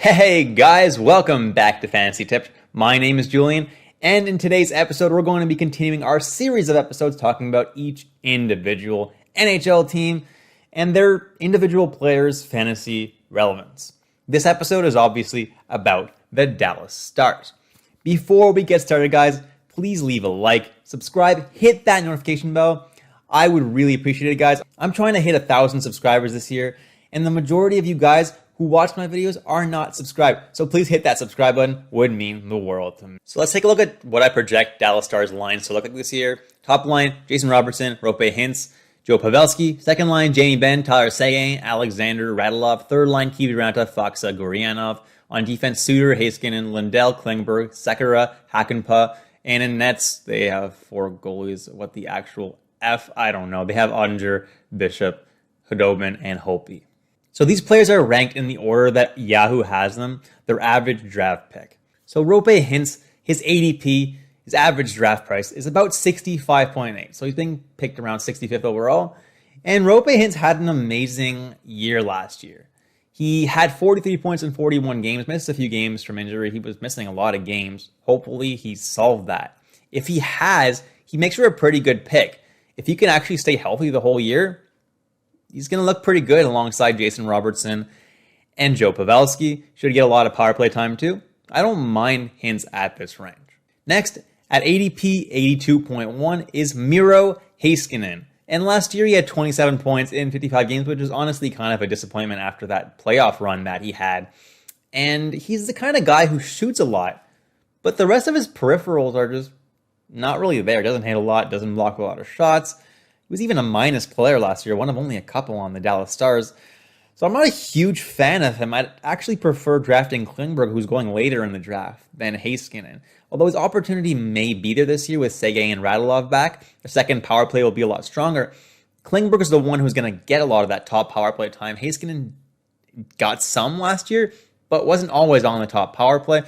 Hey guys, welcome back to Fantasy Tips. My name is Julian, and in today's episode, we're going to be continuing our series of episodes talking about each individual NHL team and their individual players' fantasy relevance. This episode is obviously about the Dallas Stars. Before we get started, guys, please leave a like, subscribe, hit that notification bell. I would really appreciate it, guys. I'm trying to hit 1,000 subscribers this year, and the majority of you guys who watch my videos are not subscribed. So please hit that subscribe button. Would mean the world to me. So let's take a look at what I project Dallas Stars lines to look like this year. Top line, Jason Robertson, Roope Hintz, Joe Pavelski. Second line, Benn, Tyler Seguin, Alexander, Radulov. Third line, Kiviranta, Faksa, Gurianov. On defense, Suter, Heiskanen, Lindell, Klingberg, Sekera, Hakanpaa. And in nets, they have 4 goalies. What the actual F? I don't know. They have Ottinger, Bishop, Hudobin, and Hopi. So these players are ranked in the order that Yahoo has them, their average draft pick. So Roope Hintz, his ADP, his average draft price is about 65.8. So he's being picked around 65th overall. And Roope Hintz had an amazing year last year. He had 43 points in 41 games, missed a few games from injury. He was missing a lot of games. Hopefully he solved that. If he has, he makes for a pretty good pick. If he can actually stay healthy the whole year, he's going to look pretty good alongside Jason Robertson and Joe Pavelski. Should get a lot of power play time too. I don't mind Hintz at this range. Next, at ADP 82.1 is Miro Heiskanen. And last year he had 27 points in 55 games, which is honestly kind of a disappointment after that playoff run that he had. And he's the kind of guy who shoots a lot, but the rest of his peripherals are just not really there. Doesn't hit a lot, doesn't block a lot of shots. He was even a minus player last year, one of only a couple on the Dallas Stars. So I'm not a huge fan of him. I'd actually prefer drafting Klingberg, who's going later in the draft, than Heiskanen. Although his opportunity may be there this year with Seguin and Radulov back, the second power play will be a lot stronger. Klingberg is the one who's going to get a lot of that top power play time. Heiskanen got some last year, but wasn't always on the top power play,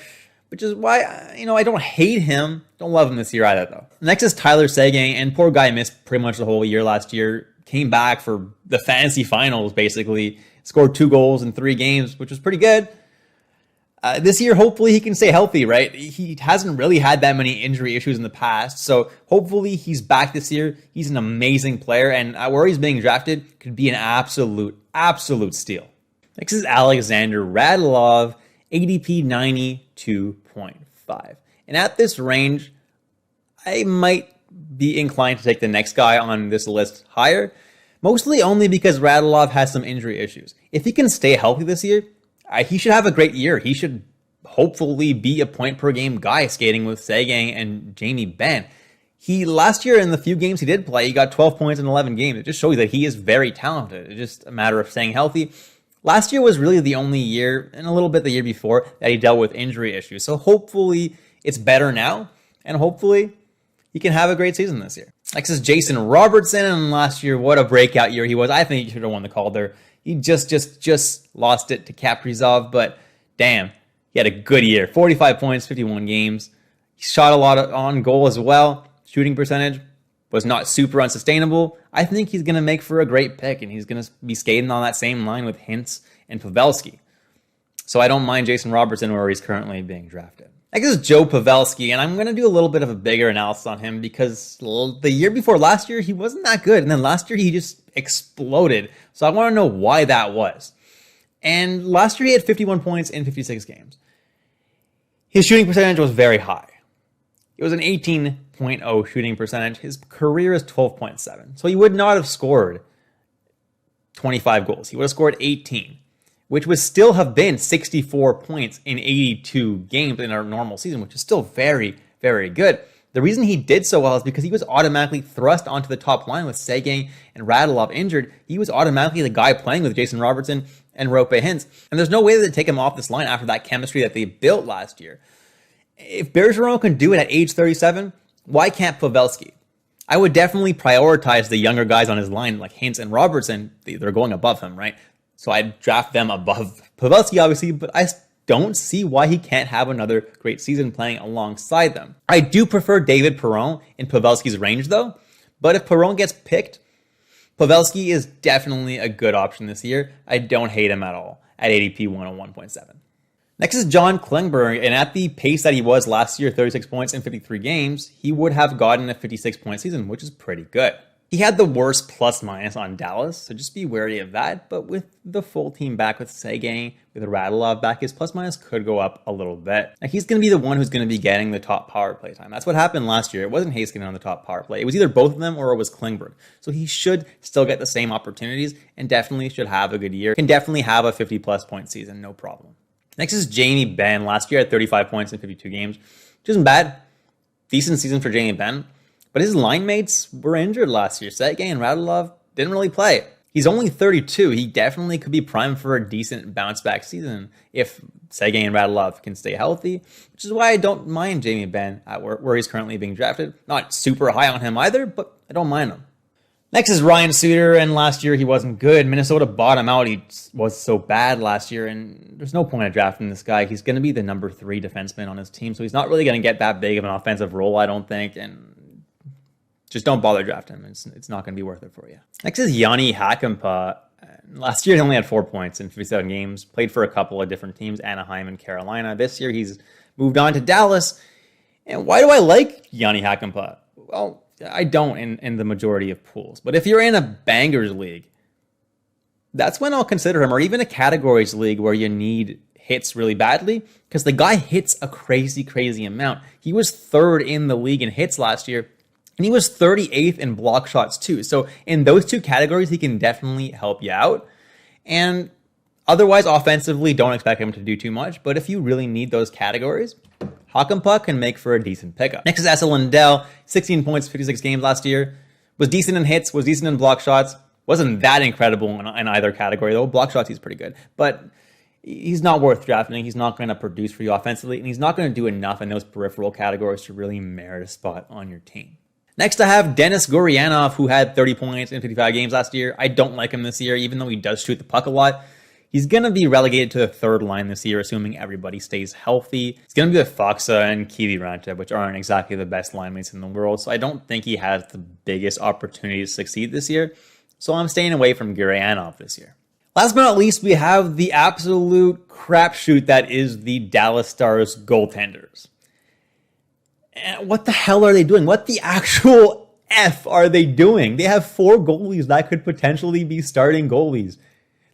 which is why, I don't hate him. Don't love him this year either, though. Next is Tyler Seguin, and poor guy missed pretty much the whole year last year. Came back for the fantasy finals, basically. Scored 2 goals in 3 games, which was pretty good. This year, hopefully he can stay healthy, right? He hasn't really had that many injury issues in the past, so hopefully he's back this year. He's an amazing player, and where he's being drafted could be an absolute steal. Next is Alexander Radulov, ADP 92.5. And at this range, I might be inclined to take the next guy on this list higher, mostly only because Radulov has some injury issues. If he can stay healthy this year, he should have a great year. He should hopefully be a point-per-game guy skating with Seguin and Benn. Last year in the few games he did play, he got 12 points in 11 games. It just shows that he is very talented. It's just a matter of staying healthy. Last year was really the only year, and a little bit the year before, that he dealt with injury issues. So hopefully it's better now, and hopefully he can have a great season this year. Next is Jason Robertson, and last year, what a breakout year he was. I think he should have won the Calder. He just lost it to Kaprizov, but damn, he had a good year. 45 points, 51 games. He shot a lot on goal as well. Shooting percentage was not super unsustainable. I think he's going to make for a great pick, and he's going to be skating on that same line with Hintz and Pavelski. So I don't mind Jason Robertson where he's currently being drafted. Next is Joe Pavelski, and I'm going to do a little bit of a bigger analysis on him because the year before last year, he wasn't that good. And then last year, he just exploded. So I want to know why that was. And last year, he had 51 points in 56 games. His shooting percentage was very high. It was an 18.0 shooting percentage. His career is 12.7. So he would not have scored 25 goals. He would have scored 18. Which would still have been 64 points in 82 games in our normal season, which is still very, very good. The reason he did so well is because he was automatically thrust onto the top line with Seguin and Radulov injured. He was automatically the guy playing with Jason Robertson and Roope Hintz. And there's no way to take him off this line after that chemistry that they built last year. If Bergeron can do it at age 37, why can't Pavelski? I would definitely prioritize the younger guys on his line like Hintz and Robertson. They're going above him, right? So I'd draft them above Pavelski, obviously, but I don't see why he can't have another great season playing alongside them. I do prefer David Perron in Pavelski's range, though. But if Perron gets picked, Pavelski is definitely a good option this year. I don't hate him at all at ADP 101.7. Next is John Klingberg, and at the pace that he was last year, 36 points in 53 games, he would have gotten a 56-point season, which is pretty good. He had the worst plus-minus on Dallas, so just be wary of that. But with the full team back with Seguin, with Radulov back, his plus-minus could go up a little bit. Now, he's going to be the one who's going to be getting the top power play time. That's what happened last year. It wasn't Heiskanen on the top power play. It was either both of them or it was Klingberg. So he should still get the same opportunities and definitely should have a good year. Can definitely have a 50-plus point season, no problem. Next is Jamie Benn. Last year at 35 points in 52 games, which isn't bad. Decent season for Jamie Benn. But his line mates were injured last year. Seguin and Radulov didn't really play. He's only 32. He definitely could be primed for a decent bounce-back season if Seguin and Radulov can stay healthy, which is why I don't mind Jamie Benn at where he's currently being drafted. Not super high on him either, but I don't mind him. Next is Ryan Suter, and last year he wasn't good. Minnesota bought him out. He was so bad last year, and there's no point in drafting this guy. He's going to be the number 3 defenseman on his team, so he's not really going to get that big of an offensive role, I don't think, and just don't bother drafting him. It's not going to be worth it for you. Next is Jani Hakanpaa. Last year he only had 4 points in 57 games, played for a couple of different teams, Anaheim and Carolina. This year he's moved on to Dallas. And why do I like Jani Hakanpaa? Well, I don't in the majority of pools. But if you're in a bangers league, that's when I'll consider him, or even a categories league where you need hits really badly, because the guy hits a crazy amount. He was 3rd in the league in hits last year, and he was 38th in block shots too. So in those 2 categories, he can definitely help you out. And otherwise, offensively, don't expect him to do too much. But if you really need those categories, Hakanpaa can make for a decent pickup. Next is Esa Lindell, 16 points, 56 games last year. Was decent in hits, was decent in block shots. Wasn't that incredible in either category, though. Block shots, he's pretty good. But he's not worth drafting. He's not going to produce for you offensively, and he's not going to do enough in those peripheral categories to really merit a spot on your team. Next, I have Denis Gurianov, who had 30 points in 55 games last year. I don't like him this year, even though he does shoot the puck a lot. He's going to be relegated to the 3rd line this year, assuming everybody stays healthy. It's going to be with Faksa and Kiviranta, which aren't exactly the best line mates in the world, so I don't think he has the biggest opportunity to succeed this year. So I'm staying away from Gurianov this year. Last but not least, we have the absolute crapshoot that is the Dallas Stars goaltenders. And what the hell are they doing? What the actual F are they doing? They have 4 goalies that could potentially be starting goalies.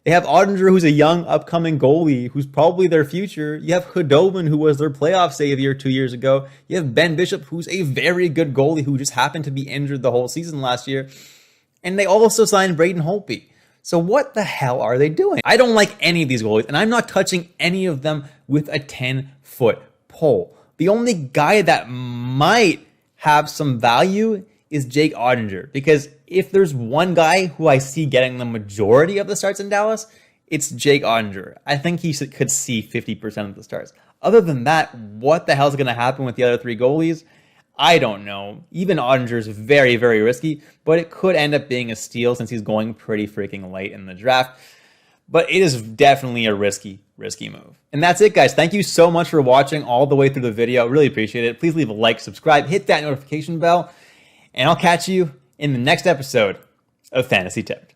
They have Ottinger, who's a young, upcoming goalie, who's probably their future. You have Khudobin, who was their playoff savior 2 years ago. You have Ben Bishop, who's a very good goalie, who just happened to be injured the whole season last year. And they also signed Braden Holtby. So what the hell are they doing? I don't like any of these goalies, and I'm not touching any of them with a 10-foot pole. The only guy that might have some value is Jake Ottinger, because if there's one guy who I see getting the majority of the starts in Dallas, it's Jake Ottinger. I think he could see 50% of the starts. Other than that, what the hell is going to happen with the other 3 goalies? I don't know. Even Ottinger is very risky, but it could end up being a steal since he's going pretty freaking late in the draft. But it is definitely a risky move. And that's it, guys. Thank you so much for watching all the way through the video. Really appreciate it. Please leave a like, subscribe, hit that notification bell, and I'll catch you in the next episode of Fantasy Tipped.